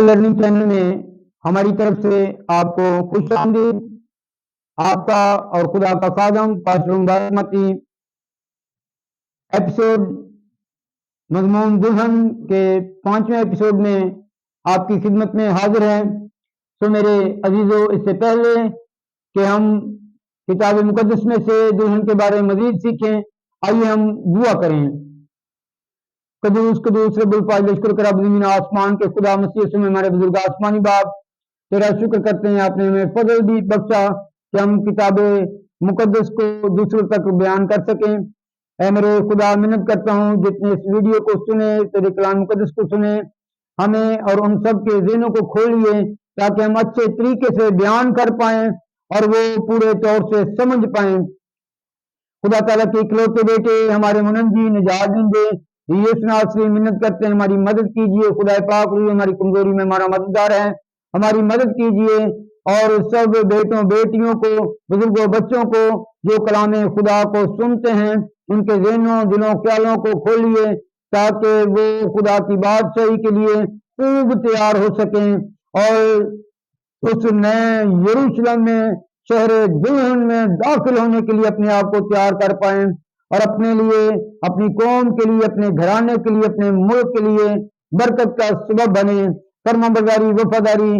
Learning channel میں ہماری طرف سے آپ کو خوش آمدید۔ آپ کا اور خدا کا خادم پاسٹر مبارک متی ایپیسوڈ مضمون دلہن کے 5ویں ایپیسوڈ میں آپ کی خدمت میں حاضر ہیں۔ تو میرے عزیزوں، اس سے پہلے کہ ہم کتاب مقدس میں سے دلہن کے بارے میں مزید سیکھیں، آئیے ہم دعا کریں۔ قدوس قدوس رب الفاضل اشکر کرب زمین آسمان کے خدا مسیح یسوع میں ہمارے بزرگ آسمانی باپ تیرا شکر کرتے ہیں، آپ نے ہمیں فضل بھی بخشا کہ ہم کتاب مقدس کو دوسروں تک بیان کر سکیں۔ اے میرے خدا، منت کرتا ہوں جتنے اس ویڈیو کو سنے، تیرے کلام مقدس کو سنے، ہمیں اور ان سب کے ذہنوں کو کھولیے تاکہ ہم اچھے طریقے سے بیان کر پائیں اور وہ پورے طور سے سمجھ پائیں۔ خدا تعالیٰ کے اکلوتے بیٹے ہمارے منجی نجات دیں، یسوع ناصری منت کرتے ہیں، ہماری مدد کیجیے۔ خدا پاک روح ہماری کمزوری میں ہمارا مددگار ہے، ہماری مدد کیجیے۔ اور سب بیٹوں بیٹیوں کو، بزرگوں بچوں کو جو کلام خدا کو سنتے ہیں، ان کے ذہنوں دلوں خیالوں کو کھولیے تاکہ وہ خدا کی بادشاہی کے لیے خوب تیار ہو سکیں اور اس نئے یروشلم میں، شہر دلہن میں داخل ہونے کے لیے اپنے آپ کو تیار کر پائیں اور اپنے لیے، اپنی قوم کے لیے، اپنے گھرانے کے لیے، اپنے ملک کے لیے برکت کا سبب بنے۔ فرما برداری، وفاداری،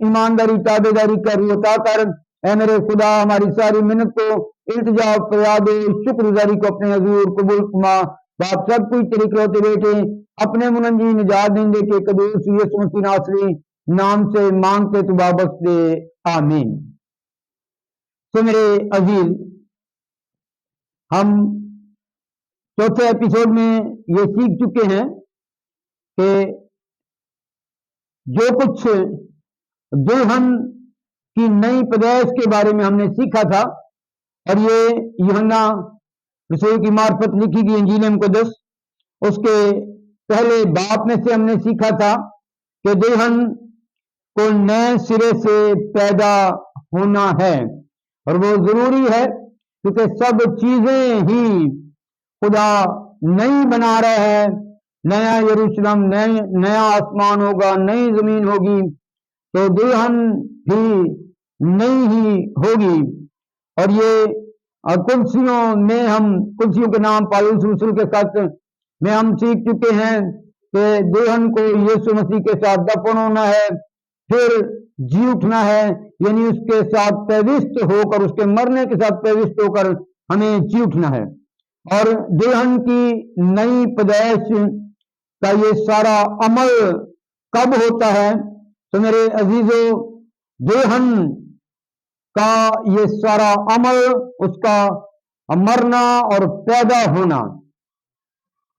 ایمانداری، تابع داری کا روح عطا کر۔ اے میرے خدا، ہماری ساری منت کو، التجا، فریاد، شکر گزاری کو اپنے حضور قبول فرما۔ باپ سب کچھ تیرے اکلوتے بیٹے اپنے منجی نجات دیں کے قدوس یسوع مسیح ناصری نام سے مانگتے تو بابس دے، آمین۔ تو میرے عزیز، ہم چوتھے ایپیسوڈ میں یہ سیکھ چکے ہیں کہ جو کچھ دلہن کی نئی پیدائش کے بارے میں ہم نے سیکھا تھا، اور یہ یوحنا رسول کی معرفت لکھی گئی انجیل مقدس اس کے پہلے باب میں سے ہم نے سیکھا تھا کہ دلہن کو نئے سرے سے پیدا ہونا ہے، اور وہ ضروری ہے کیونکہ سب چیزیں ہی خدا نئی بنا رہا ہے۔ نیا یروشلم، نیا آسمان ہوگا، نئی زمین ہوگی، تو دلہن بھی نئی ہی ہوگی۔ اور یہ کلسیوں میں ہم کلسیوں کے نام پالوس رسول کے ساتھ میں ہم سیکھ چکے ہیں کہ دلہن کو یسوع مسیح کے ساتھ دفن ہونا ہے، پھر جی اٹھنا ہے، یعنی اس کے ساتھ پیوست ہو کر، اس کے مرنے کے ساتھ پیوست ہو کر ہمیں جی اٹھنا ہے۔ اور دلہن کی نئی پیدائش کا یہ سارا عمل کب ہوتا ہے؟ تو میرے عزیزوں، دلہن کا یہ سارا عمل، اس کا مرنا اور پیدا ہونا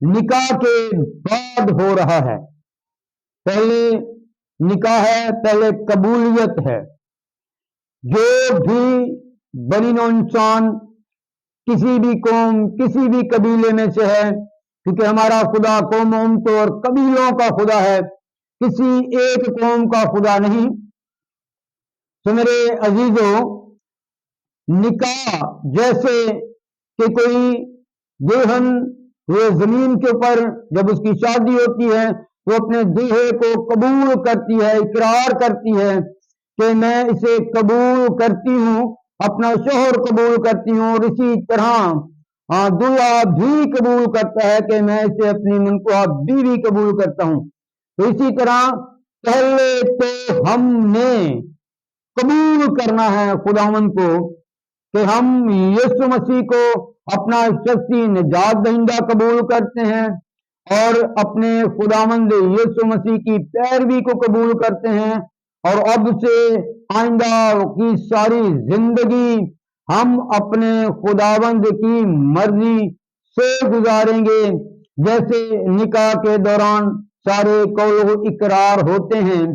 نکاح کے بعد ہو رہا ہے۔ پہلے نکاح ہے، پہلے قبولیت ہے۔ جو بھی بنی نوع انسان کسی بھی قوم، کسی بھی قبیلے میں سے ہے، کیونکہ ہمارا خدا قوم امتوں اور قبیلوں کا خدا ہے، کسی ایک قوم کا خدا نہیں۔ تو میرے عزیزوں، نکاح جیسے کہ کوئی دلہن وہ زمین کے اوپر جب اس کی شادی ہوتی ہے، وہ اپنے دلہے کو قبول کرتی ہے، اقرار کرتی ہے کہ میں اسے قبول کرتی ہوں، اپنا شوہر قبول کرتی ہوں، اور اسی طرح دلہا بھی قبول کرتا ہے کہ میں اسے اپنی منقوہ بیوی قبول کرتا ہوں۔ تو اسی طرح پہلے تو ہم نے قبول کرنا ہے خداوند کو کہ ہم یسوع مسیح کو اپنا شخصی نجات دہندہ قبول کرتے ہیں، اور اپنے خداوند یسوع مسیح کی پیروی کو قبول کرتے ہیں، اور اب سے آئندہ کی ساری زندگی ہم اپنے خداوند کی مرضی سے گزاریں گے، جیسے نکاح کے دوران سارے قول و اقرار ہوتے ہیں۔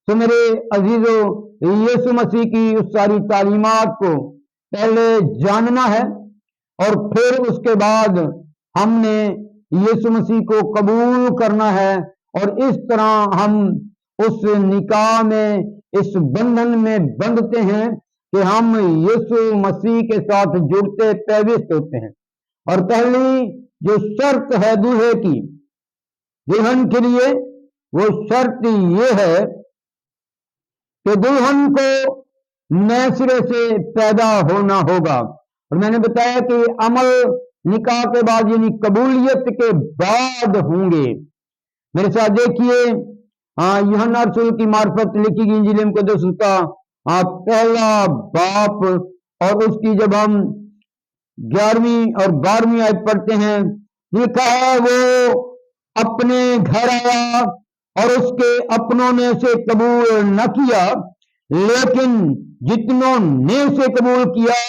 تو میرے عزیزوں، یسوع مسیح کی اس ساری تعلیمات کو پہلے جاننا ہے، اور پھر اس کے بعد ہم نے یسوع مسیح کو قبول کرنا ہے، اور اس طرح ہم اس نکاح میں، اس بندھن میں بندھتے ہیں کہ ہم یسوع مسیح کے ساتھ جڑتے پیوست ہوتے ہیں۔ اور پہلی جو شرط ہے دلہے کی، دلہن کے لیے وہ شرط یہ ہے کہ دلہن کو نئے سرے سے پیدا ہونا ہوگا. اور میں نے بتایا کہ عمل نکاح کے بعد یعنی قبولیت کے بعد ہوں گے. میرے ساتھ دیکھیے یوحنا رسول کی معرفت لکھی گئی انجیل مقدس کا پہلا باپ اور اس کی جب ہم 11ویں اور 12ویں آیت پڑھتے ہیں لکھا ہے وہ اپنے گھر آیا اور اس کے اپنوں نے اسے قبول نہ کیا لیکن جتنوں نے اسے قبول کیا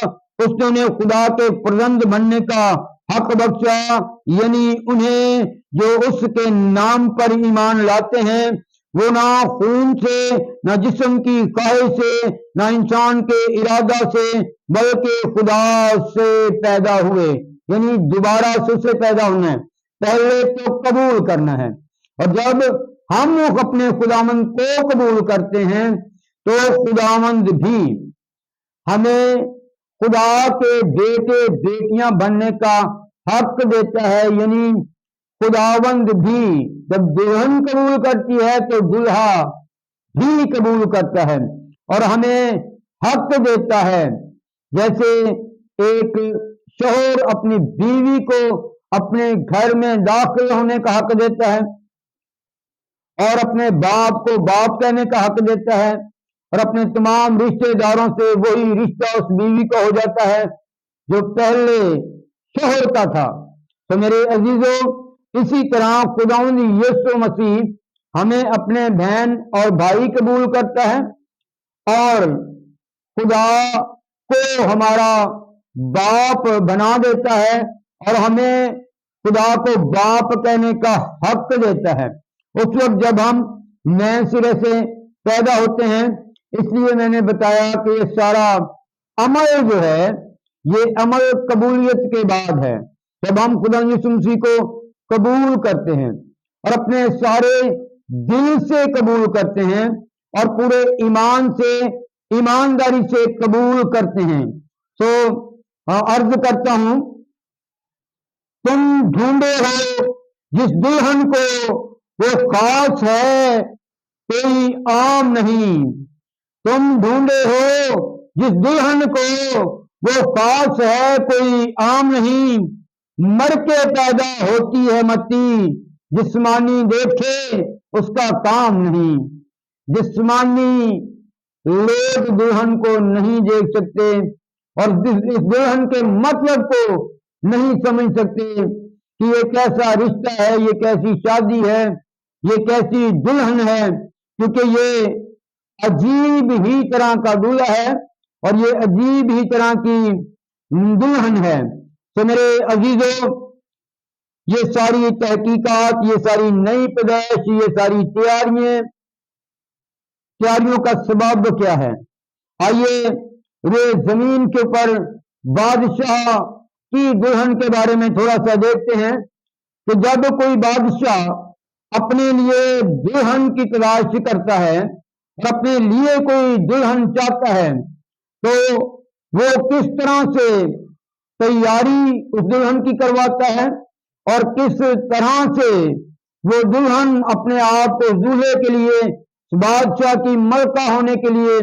اس نے خدا کے فرزند بننے کا حق بخشا یعنی انہیں جو اس کے نام پر ایمان لاتے ہیں وہ نہ خون سے نہ جسم کی خواہش سے نہ انسان کے ارادہ سے بلکہ خدا سے پیدا ہوئے. یعنی دوبارہ سے پیدا ہونا ہے. پہلے تو قبول کرنا ہے اور جب ہم اپنے خداوند کو قبول کرتے ہیں تو خداوند بھی ہمیں خدا کے بیٹے بیٹیاں بننے کا حق دیتا ہے. یعنی خداوند بھی جب دلہن قبول کرتی ہے تو دلہا بھی قبول کرتا ہے اور ہمیں حق دیتا ہے. جیسے ایک شوہر اپنی بیوی کو اپنے گھر میں داخل ہونے کا حق دیتا ہے اور اپنے باپ کو باپ کہنے کا حق دیتا ہے اور اپنے تمام رشتہ داروں سے وہی رشتہ اس بیوی کا ہو جاتا ہے جو پہلے شوہر کا تھا. تو میرے عزیزوں اسی طرح خداوند یسوع مسیح ہمیں اپنے بہن اور بھائی قبول کرتا ہے اور خدا کو ہمارا باپ بنا دیتا ہے اور ہمیں خدا کو باپ کہنے کا حق دیتا ہے اس وقت جب ہم نئے سرے سے پیدا ہوتے ہیں. اس لیے میں نے بتایا کہ یہ سارا عمل جو ہے یہ عمل قبولیت کے بعد ہے. جب ہم خدا یسوع مسیح کو قبول کرتے ہیں اور اپنے سارے دل سے قبول کرتے ہیں اور پورے ایمان سے ایمانداری سے قبول کرتے ہیں تو عرض کرتا ہوں تم ڈھونڈے ہو جس دلہن کو وہ خاص ہے کوئی عام نہیں. تم ڈھونڈے ہو جس دلہن کو وہ خاص ہے کوئی عام نہیں. مر کے پیدا ہوتی ہے متی جسمانی دیکھے اس کا کام نہیں. جسمانی لوگ دلہن کو نہیں دیکھ سکتے اور اس دلہن کے مطلب کو نہیں سمجھ سکتے کہ یہ کیسا رشتہ ہے یہ کیسی شادی ہے یہ کیسی دلہن ہے کیونکہ یہ عجیب ہی طرح کا دلہا ہے اور یہ عجیب ہی طرح کی دلہن ہے. تو میرے عزیزوں یہ ساری تحقیقات یہ ساری نئی پیدائش یہ ساری تیاریوں کا سبب کیا ہے. آئیے روئے زمین کے اوپر بادشاہ کی دلہن کے بارے میں تھوڑا سا دیکھتے ہیں کہ جب کوئی بادشاہ اپنے لیے دلہن کی تلاش کرتا ہے اور اپنے لیے کوئی دلہن چاہتا ہے تو وہ کس طرح سے تیاری اس دلہن کی کرواتا ہے اور کس طرح سے وہ دلہن اپنے آپ کو دولہے کے لیے بادشاہ کی ملکہ ہونے کے لیے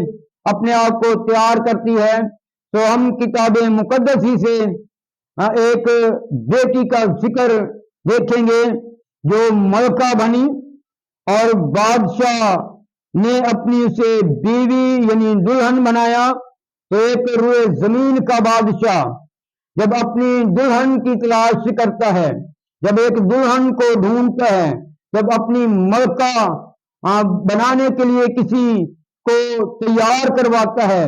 اپنے آپ کو تیار کرتی ہے. تو ہم کتاب مقدس ہی سے ایک بیٹی کا ذکر دیکھیں گے جو ملکہ بنی اور بادشاہ نے اپنی اسے بیوی یعنی دلہن بنایا. تو ایک روئے زمین کا بادشاہ جب اپنی دلہن کی تلاش کرتا ہے جب ایک دلہن کو ڈھونڈتا ہے جب اپنی ملکہ بنانے کے لیے کسی کو تیار کرواتا ہے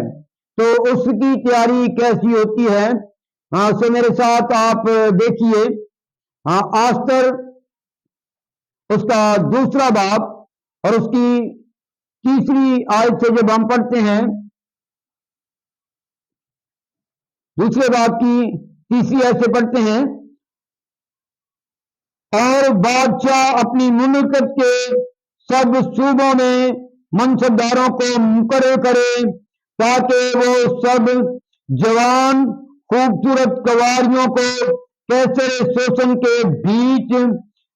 تو اس کی تیاری کیسی ہوتی ہے. سو میرے ساتھ آپ دیکھیے آستر اس کا دوسرا باب اور اس کی تیسری آیت سے جب ہم پڑھتے ہیں دوسرے باب کی تیسری آیت سے پڑھتے ہیں اور بادشاہ اپنی مملکت کے سب صوبوں میں منصبداروں کو مقرر کرے تاکہ وہ سب جوان خوبصورت کنواریوں کو کیسر سوسن کے بیچ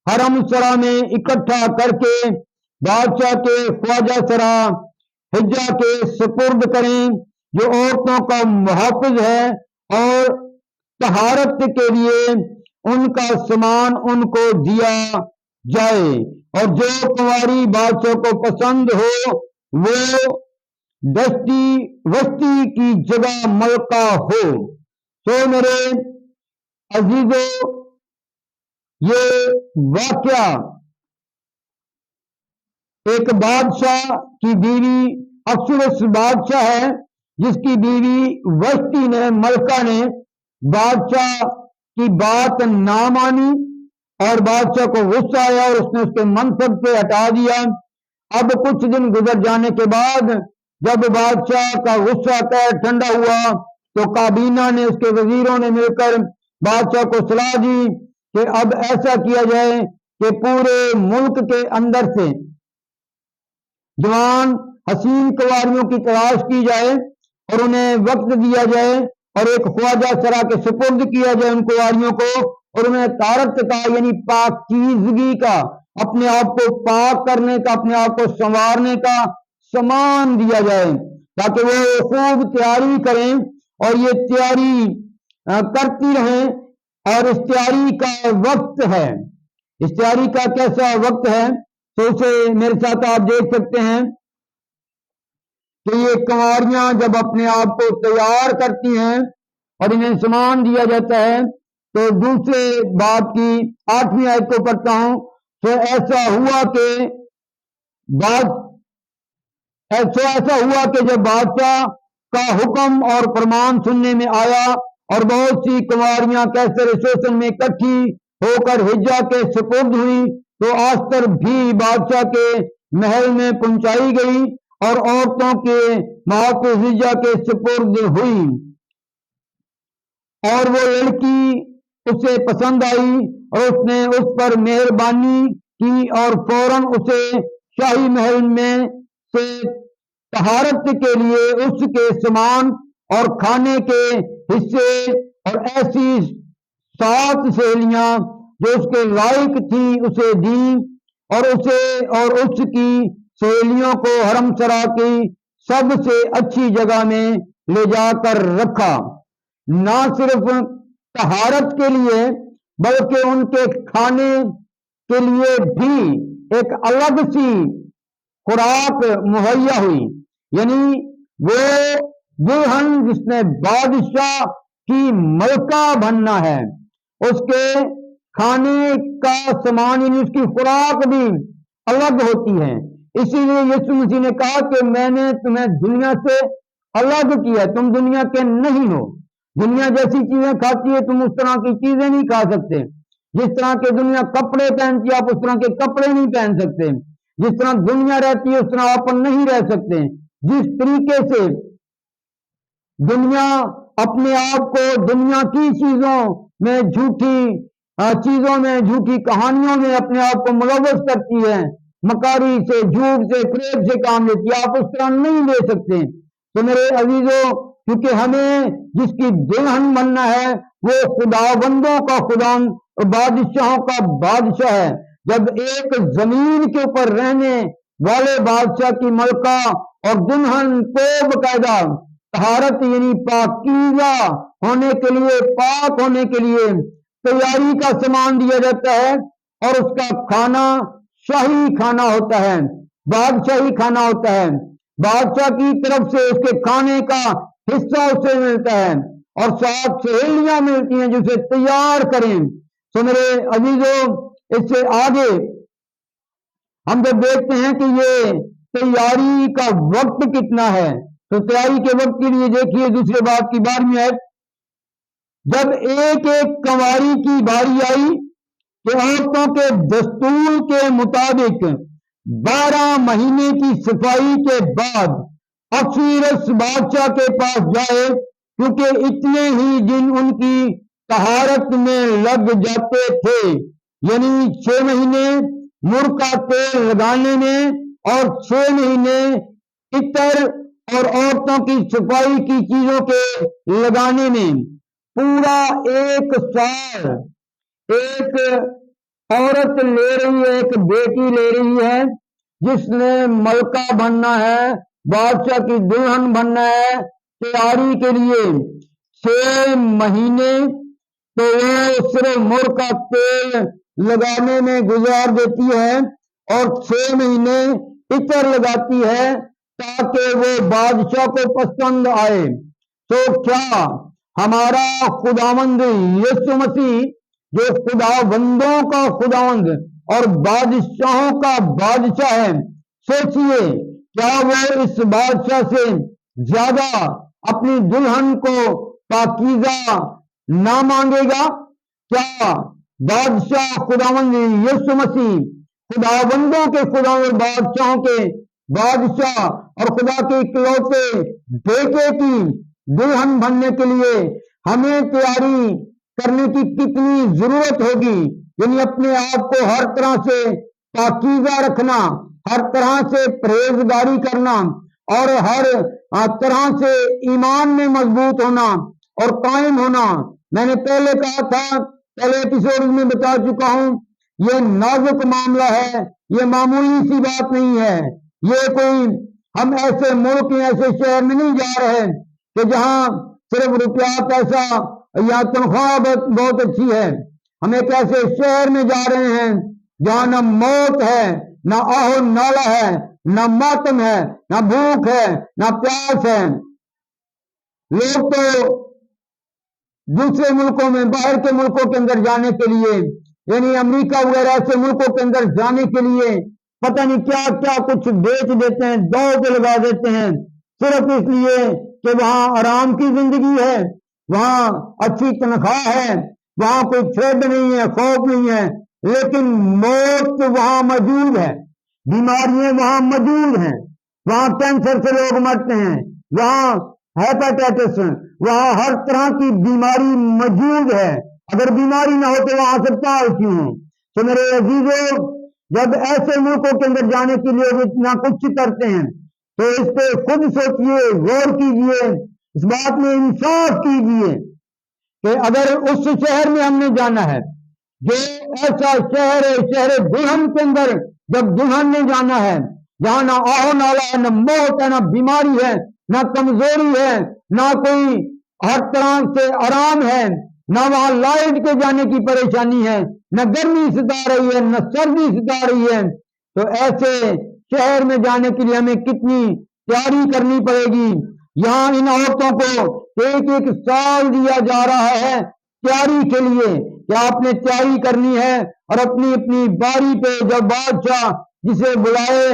حرم سرا میں اکٹھا کر کے بادشاہ کے خواجہ سرا حجہ کے سپرد کریں، جو عورتوں کا محافظ ہے، اور طہارت کے لیے ان کا سامان ان کو دیا جائے، اور جو کنواری بادشاہ کو پسند ہو وہ وسطی کی جگہ ملکہ ہو۔ تو میرے عزیزو، یہ واقعہ ایک بادشاہ کی بیوی، اکثر بادشاہ ہے جس کی بیوی وسطی نے، ملکہ نے بادشاہ کی بات نہ مانی، اور بادشاہ کو غصہ آیا اور اس نے اس کے منصب سے ہٹا دیا۔ اب کچھ دن گزر جانے کے بعد جب بادشاہ کا غصہ ٹھنڈا ہوا تو کابینہ نے، اس کے وزیروں نے مل کر بادشاہ کو صلاح دی کہ اب ایسا کیا جائے کہ پورے ملک کے اندر سے جوان حسین کنواریوں کی تلاش کی جائے اور انہیں وقت دیا جائے اور ایک خواجہ سرا کے سپرد کیا جائے ان کنواریوں کو، اور انہیں طہارت کا یعنی پاکیزگی کا، اپنے آپ کو پاک کرنے کا، اپنے آپ کو سنوارنے کا سامان دیا جائے تاکہ وہ خوب تیاری کریں اور یہ تیاری کرتی رہیں۔ اور اس تیاری کا وقت ہے، اس تیاری کا کیسا وقت ہے تو اسے میرے ساتھ آپ دیکھ سکتے ہیں کہ یہ کنواریاں جب اپنے آپ کو تیار کرتی ہیں اور انہیں سامان دیا جاتا ہے تو دوسرے باب کی 8ویں آیت کو پڑھتا ہوں۔ تو ایسا ہوا کہ جب بادشاہ کا حکم اور فرمان سننے میں آیا اور بہت سی کنواریاں کیسر شوشن میں اکٹھی ہو کر حجہ کے سپرد ہوئی تو آستر بھی بادشاہ کے محل میں پہنچائی گئی اور عورتوں کے محافظ حجہ کے سپرد ہوئی، اور وہ لڑکی اسے پسند آئی اور اس نے اس پر مہربانی کی اور فوراً اسے شاہی محل میں سے طہارت کے لیے اس کے سامان اور کھانے کے حصے اور ایسی 7 سہیلیاں جو اس کے لائق تھی اسے دیں، اور اس کی سہیلیوں کو حرم سرا کی سب سے اچھی جگہ میں لے جا کر رکھا، نہ صرف طہارت کے لیے بلکہ ان کے کھانے کے لیے بھی ایک الگ سی خوراک مہیا ہوئی، یعنی وہ دلہن جس نے بادشاہ کی ملکہ بننا ہے اس کے کھانے کا سامان یعنی اس کی خوراک بھی الگ ہوتی ہے۔ اسی لیے یسوع مسیح نے کہا کہ میں نے تمہیں دنیا سے الگ کیا، تم دنیا کے نہیں ہو۔ دنیا جیسی چیزیں کھاتی ہے تم اس طرح کی چیزیں نہیں کھا سکتے، جس طرح کے دنیا کپڑے پہنتی ہے آپ اس طرح کے کپڑے نہیں پہن سکتے، جس طرح دنیا رہتی ہے اس طرح آپ نہیں رہ سکتے۔ جس طریقے سے دنیا اپنے آپ کو دنیا کی چیزوں میں جھوٹی کہانیوں میں اپنے آپ کو ملوث کرتی ہے، مکاری سے، جھوٹ سے، فریب سے کام لیتی ہے، آپ اس طرح نہیں لے سکتے۔ تو میرے عزیزوں، کیونکہ ہمیں جس کی دلہن بننا ہے وہ خداوندوں کا خدا اور بادشاہوں کا بادشاہ ہے۔ جب ایک زمین کے اوپر رہنے والے بادشاہ کی ملکہ اور دلہن کو باقاعدہ طہارت یعنی پاکیزہ ہونے کے لیے، پاک ہونے کے لیے تیاری کا سامان دیا جاتا ہے اور اس کا کھانا شاہی کھانا ہوتا ہے، بادشاہی کھانا ہوتا ہے، بادشاہ کی طرف سے اس کے کھانے کا حصہ اسے ملتا ہے اور 7 سہیلیاں ملتی ہیں جو اسے تیار کریں۔ تو میرے عزیزوں، اس سے آگے ہم جب دیکھتے ہیں کہ یہ تیاری کا وقت کتنا ہے تو تیاری کے وقت کے لیے دیکھیے دوسرے باب کی 12ویں آیت، جب ایک کنواری کی باری آئی کہ عورتوں کے دستور کے مطابق 12 مہینے کی صفائی کے بعد اکثر بادشاہ کے پاس جائے، کیونکہ اتنے ہی دن ان کی طہارت میں لگ جاتے تھے، یعنی 6 مہینے مر کا تیل لگانے میں اور 6 مہینے عطر اور عورتوں کی صفائی کی چیزوں کے لگانے میں، پورا 1 سال ایک عورت لے رہی ہے، ایک بیٹی لے رہی ہے جس نے ملکہ بننا ہے بادشاہ کی دلہن بننا ہے تیاری کے لیے 6 مہینے تو وہ صرف مر کا تیل لگانے میں گزار دیتی ہے اور 6 مہینے عطر لگاتی ہے تاکہ وہ بادشاہ کو پسند آئے. تو کیا ہمارا خداوند یسوع مسیح جو خداوندوں کا خداوند اور بادشاہوں کا بادشاہ ہے، سوچئے کیا وہ اس بادشاہ سے زیادہ اپنی دلہن کو پاکیزہ نہ مانگے گا؟ کیا بادشاہ خداوند یسوع مسیح خداوندوں کے خداوند بادشاہوں کے بادشاہ اور خدا کے اکلوتے بیٹے کی دلہن بننے کے لیے ہمیں تیاری کرنے کی کتنی ضرورت ہوگی؟ یعنی اپنے آپ کو ہر طرح سے پاکیزہ رکھنا، ہر طرح سے پرہیزگاری کرنا اور ہر طرح سے ایمان میں مضبوط ہونا اور قائم ہونا. میں نے پہلے کہا تھا، پہلے ایپیسوڈ میں بتا چکا ہوں، یہ نازک معاملہ ہے، یہ معمولی سی بات نہیں ہے. یہ کوئی ہم ایسے ملک یا ایسے شہر میں نہیں جا رہے کہ جہاں صرف روپیہ پیسہ یا تنخواہ بہت اچھی ہے. ہم ایک ایسے شہر میں جا رہے ہیں جہاں نہ موت ہے، نہ آہ و نالہ ہے، نہ ماتم ہے، نہ بھوک ہے، نہ پیاس ہے. لوگ تو دوسرے ملکوں میں، باہر کے ملکوں کے اندر جانے کے لیے، یعنی امریکہ وغیرہ ایسے ملکوں کے اندر جانے کے لیے پتہ نہیں کیا کیا کچھ بیچ دیتے ہیں، دو پہ لگا دیتے ہیں، صرف اس لیے کہ وہاں آرام کی زندگی ہے، وہاں اچھی تنخواہ ہے، وہاں کوئی چھیڑ نہیں ہے، خوف نہیں ہے. لیکن موت وہاں موجود ہے، بیماریاں وہاں موجود ہیں، وہاں کینسر سے لوگ مرتے ہیں، وہاں ہیپاٹائٹس، وہاں ہر طرح کی بیماری موجود ہے. اگر بیماری نہ ہو تو وہاں ہسپتال کیوں ہوں؟ تو میرے عزیزوں، جب ایسے ملکوں کے اندر جانے کے لیے اتنا کچھ کرتے ہیں تو اس پہ خود سوچئے، غور کیجئے، اس بات میں انصاف کیجئے کہ اگر اس شہر میں ہم نے جانا ہے جو ایسا شہر ہے، شہر دلہن کے اندر جب دلہن نے جانا ہے جہاں نہ آہ و نالہ ہے، نہ موت ہے، نہ بیماری ہے، نہ کمزوری ہے، نہ کوئی ہر طرح سے آرام ہے، نہ وہاں لائٹ کے جانے کی پریشانی ہے، نہ گرمی ستا رہی ہے، نہ سردی ستا رہی ہے، تو ایسے شہر میں جانے کے لیے ہمیں کتنی تیاری کرنی پڑے گی. یہاں ان عورتوں کو 1 سال دیا جا رہا ہے تیاری کے لیے کہ آپ نے تیاری کرنی ہے اور اپنی اپنی باری پہ جب بادشاہ جسے بلائے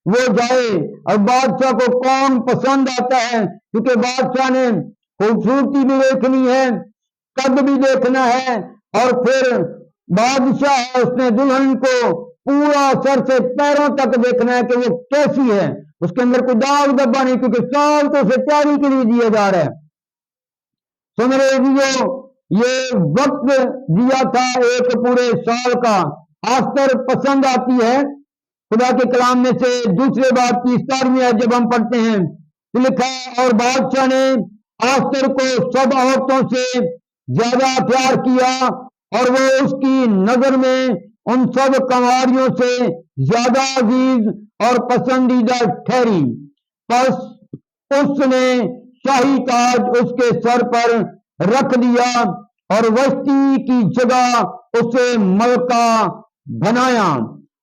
وہ جائے. اور بادشاہ کو کون پسند آتا ہے؟ کیونکہ بادشاہ نے خوبصورتی بھی دیکھنی ہے، قد بھی دیکھنا ہے، اور پھر بادشاہ ہے، اس نے دلہن کو پورا سر سے پیروں تک دیکھنا ہے کہ وہ کیسی ہے، اس کے اندر کوئی داغ دبا نہیں، کیونکہ سال تو اسے تیاری کے لیے دیا جا رہا ہے. تو میرے عزیزوں، یہ وقت دیا تھا 1 پورے سال کا. آستر پسند آتی ہے. خدا کے کلام میں سے دوسرے باب کی 17ویں آیت جب ہم پڑھتے ہیں تو لکھا ہے، اور بادشاہ نے آستر کو سب عورتوں سے زیادہ پیار کیا اور وہ اس کی نظر میں ان سب کنواریوں سے زیادہ عزیز اور پسندیدہ ٹھہری. پس اس نے شاہی تاج اس کے سر پر رکھ دیا اور وسطی کی جگہ اسے ملکہ بنایا.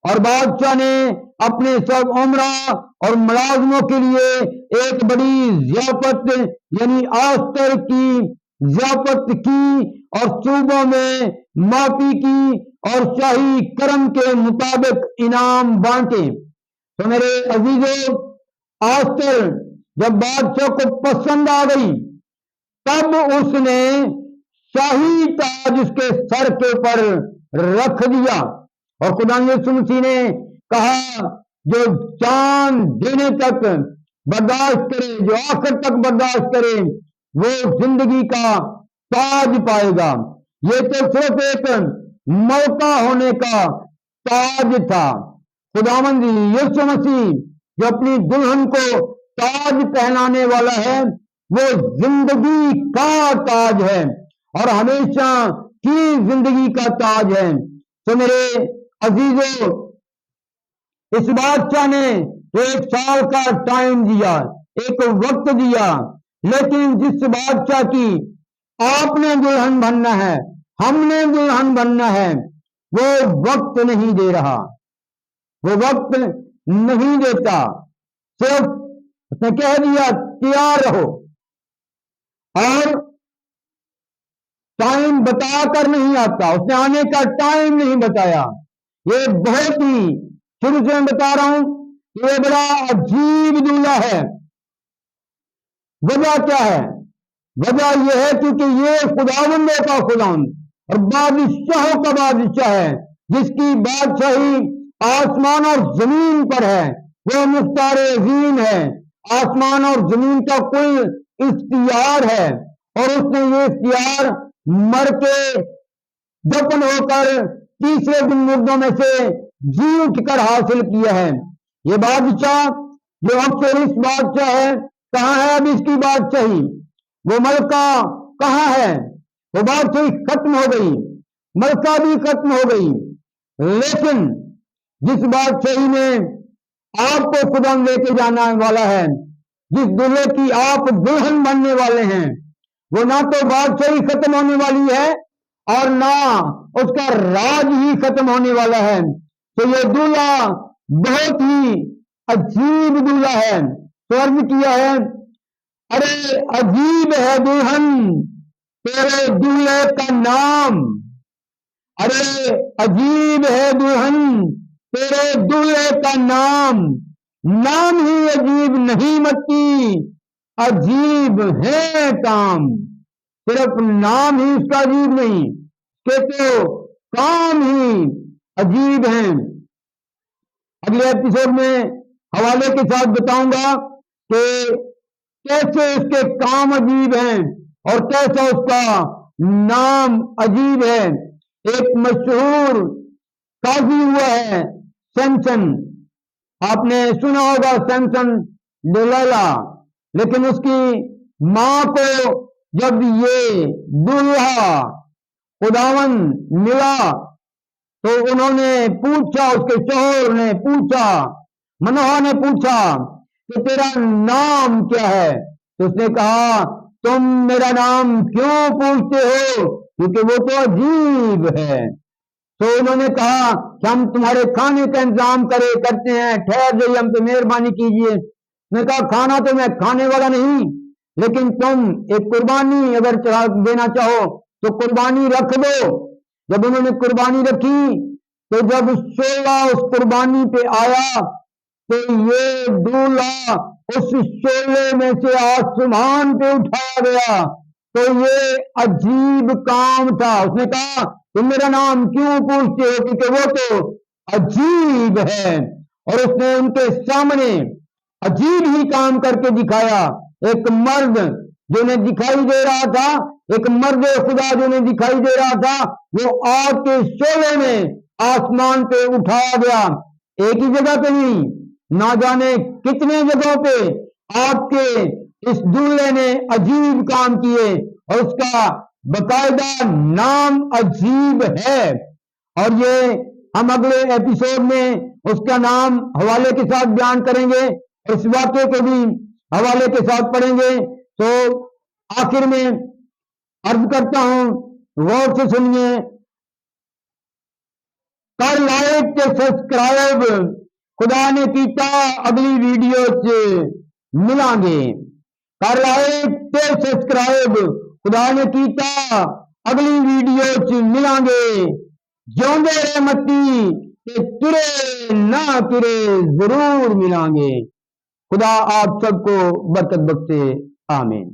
اور بادشاہ نے اپنے سب عمرہ اور ملازموں کے لیے ایک بڑی ضیافت یعنی آستر کی ضیافت کی اور صوبوں میں معافی کی اور شاہی کرم کے مطابق انعام بانٹے. تو میرے عزیزوں، آستر جب بادشاہ کو پسند آ گئی تب اس نے شاہی تاج اس کے سر کے اوپر رکھ دیا. اور خدا یسوع مسیح نے کہا، جو چاند دینے تک برداشت کرے، جو آخر تک برداشت کرے، وہ زندگی کا تاج پائے گا. یہ تو صرف ایک موقع ہونے کا تاج تھا. خداوند یسوع مسیح جو اپنی دلہن کو تاج پہنانے والا ہے، وہ زندگی کا تاج ہے اور ہمیشہ کی زندگی کا تاج ہے. تو میرے عزیزوں، اس بادشاہ نے تو 1 سال کا ٹائم دیا, ایک وقت دیا, لیکن جس بادشاہ کی آپ نے دلہن بننا ہے, ہم نے دلہن بننا ہے, وہ وقت نہیں دے رہا, وہ وقت نہیں دیتا. صرف اس نے کہہ دیا تیار رہو, اور ٹائم بتا کر نہیں آتا, اس نے آنے کا ٹائم نہیں بتایا. یہ بہت ہی شروع سے میں بتا رہا ہوں, یہ بڑا عجیب دلہا ہے. وجہ کیا ہے؟ وجہ یہ ہے کیونکہ یہ خداوندوں کا خداوند اور بادشاہوں کا بادشاہ ہے, جس کی بادشاہی آسمان اور زمین پر ہے. وہ مختار عظیم ہے, آسمان اور زمین کا کوئی اختیار ہے, اور اس نے یہ اختیار مر کے دفن ہو کر تیسرے دن مردوں میں سے جی اٹھ کر حاصل کیا ہے. یہ بادشاہ جو اکثر اس بادشاہ ہے, کہاں ہے اب اس کی بادشاہی؟ وہ ملکہ کہاں ہے؟ وہ بادشاہی ختم ہو گئی, ملکہ بھی ختم ہو گئی. لیکن جس بادشاہی میں آپ کو خدا لے کے جانا والا ہے, جس دلہے کی آپ دلہن بننے والے ہیں, وہ نہ تو بادشاہی ختم ہونے والی ہے اور نہ اس کا راج ہی ختم ہونے والا ہے. تو یہ دلہا بہت ہی عجیب دلہا ہے. تو عرض کیا ہے, ارے عجیب ہے دلہن تیرے دلہے کا نام, ارے عجیب ہے دلہن تیرے دلہے کا نام, نام ہی عجیب نہیں مٹی, عجیب ہے کام. صرف نام ہی اس کا عجیب نہیں, کہ تو کام ہی عجیب ہیں. اگلے ایپیسوڈ میں حوالے کے ساتھ بتاؤں گا کہ کیسے اس کے کام عجیب ہیں اور کیسا اس کا نام عجیب ہے. ایک مشہور قاضی ہوا ہے سیمسن, آپ نے سنا ہوگا سیمسن ڈیلیلا, لیکن اس کی ماں کو جب یہ دلہا خداون ملا تو انہوں نے پوچھا, اس کے شوہر نے پوچھا, منوہا نے پوچھا کہ تیرا نام کیا ہے؟ تو اس نے کہا تم میرا نام کیوں پوچھتے ہو, کیونکہ وہ تو عجیب ہے. تو انہوں نے کہا کہ ہم تمہارے کھانے کا انتظام کرتے ہیں, ٹھہر جائیے, ہم پہ مہربانی کیجیے. میں کہا کھانا تو میں کھانے والا نہیں, لیکن تم ایک قربانی اگر چڑھا دینا چاہو تو قربانی رکھ دو. جب انہوں نے قربانی رکھی تو جب شعلہ اس قربانی پہ آیا تو یہ دلہا اس شعلے میں سے آسمان پہ اٹھایا گیا. تو یہ عجیب کام تھا. اس نے کہا تم میرا نام کیوں پوچھتے ہو, کیونکہ وہ تو عجیب ہے. اور اس نے ان کے سامنے عجیب ہی کام کر کے دکھایا. ایک مرد جو انہیں دکھائی دے رہا تھا, ایک مرد خدا جو انہیں دکھائی دے رہا تھا, وہ آگ کے شعلے میں آسمان پہ اٹھایا گیا. ایک ہی جگہ پہ نہیں, نہ جانے کتنے جگہوں پہ آپ کے اس دلہے نے عجیب کام کیے, اور اس کا باقاعدہ نام عجیب ہے. اور یہ ہم اگلے ایپیسوڈ میں اس کا نام حوالے کے ساتھ بیان کریں گے, اس واقعے کو بھی حوالے کے ساتھ پڑھیں گے. تو آخر میں عرض کرتا ہوں, غور سے سنیے, کر لائک تے سبسکرائب, خدا نے کیتا اگلی ویڈیو سے ملیں گے. کر لائک تے سبسکرائب, خدا نے کیتا اگلی ویڈیو سے ملیں گے. جوندے رحمتی تے ترے نہ ترے ضرور ملیں گے. خدا آپ سب کو برکت بخشے, آمین.